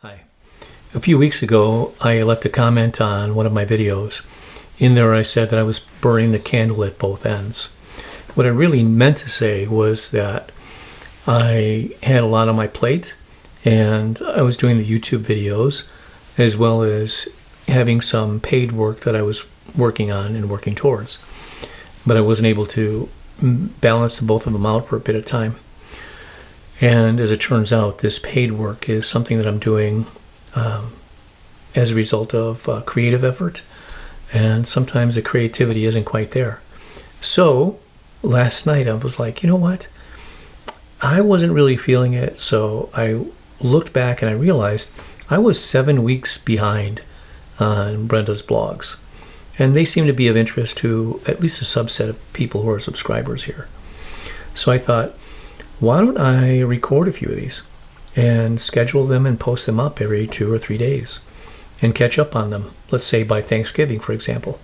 Hi. A few weeks ago, I left a comment on one of my videos. In there, I said that I was burning the candle at both ends. What I really meant to say was that I had a lot on my plate, and I was doing the YouTube videos, as well as having some paid work that I was working on and working towards. But I wasn't able to balance both of them out for a bit of time. And as it turns out, this paid work is something that I'm doing as a result of creative effort, and sometimes the creativity isn't quite there. So last night I was like, you know what? I wasn't really feeling it, so I looked back and I realized I was 7 weeks behind on Brenda's blogs. And they seem to be of interest to at least a subset of people who are subscribers here. So I thought, why don't I record a few of these and schedule them and post them up every 2 or 3 days and catch up on them, let's say by Thanksgiving, for example.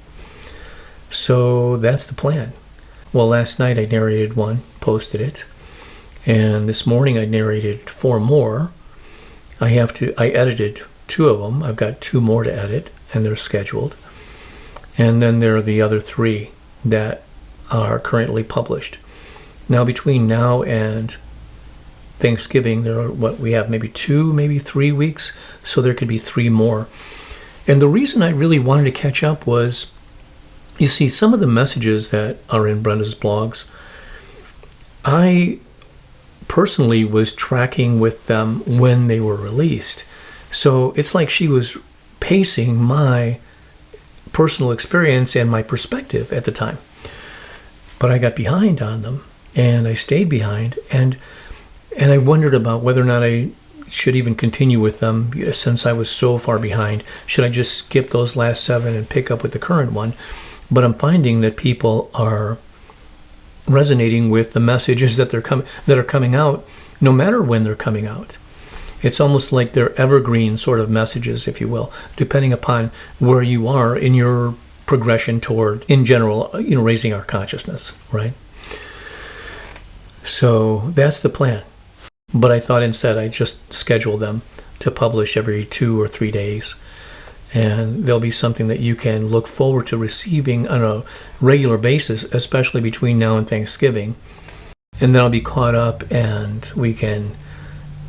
So that's the plan. Well, last night I narrated one, posted it, and this morning I narrated 4 more. I edited 2 of them. I've got 2 more to edit, and they're scheduled. And then there are the other 3 that are currently published. Now, between now and Thanksgiving, there are we have maybe 2, maybe 3 weeks, so there could be 3 more. And the reason I really wanted to catch up was, you see, some of the messages that are in Brenda's blogs, I personally was tracking with them when they were released. So it's like she was pacing my personal experience and my perspective at the time. But I got behind on them, and I stayed behind, and I wondered about whether or not I should even continue with them since I was so far behind. Should I just skip those last 7 and pick up with the current one? But I'm finding that people are resonating with the messages that are coming out, no matter when they're coming out. It's almost like they're evergreen sort of messages, if you will, depending upon where you are in your progression toward, in general, raising our consciousness, right? So that's the plan. But I thought instead I'd just schedule them to publish every 2 or 3 days. And there'll be something that you can look forward to receiving on a regular basis, especially between now and Thanksgiving. And then I'll be caught up and we can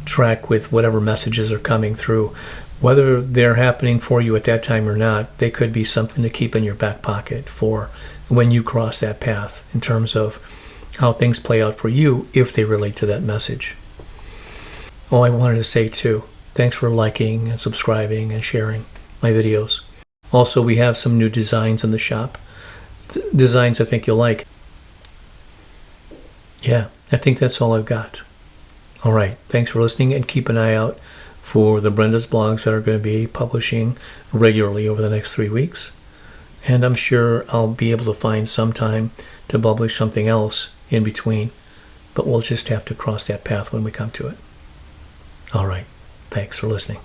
track with whatever messages are coming through. Whether they're happening for you at that time or not, they could be something to keep in your back pocket for when you cross that path in terms of how things play out for you if they relate to that message. Oh, I wanted to say too, thanks for liking and subscribing and sharing my videos. Also, we have some new designs in the shop. Designs I think you'll like. Yeah, I think that's all I've got. All right, thanks for listening, and keep an eye out for the Brenda's blogs that are going to be publishing regularly over the next 3 weeks. And I'm sure I'll be able to find some time to publish something else in between, but we'll just have to cross that path when we come to it. All right, thanks for listening.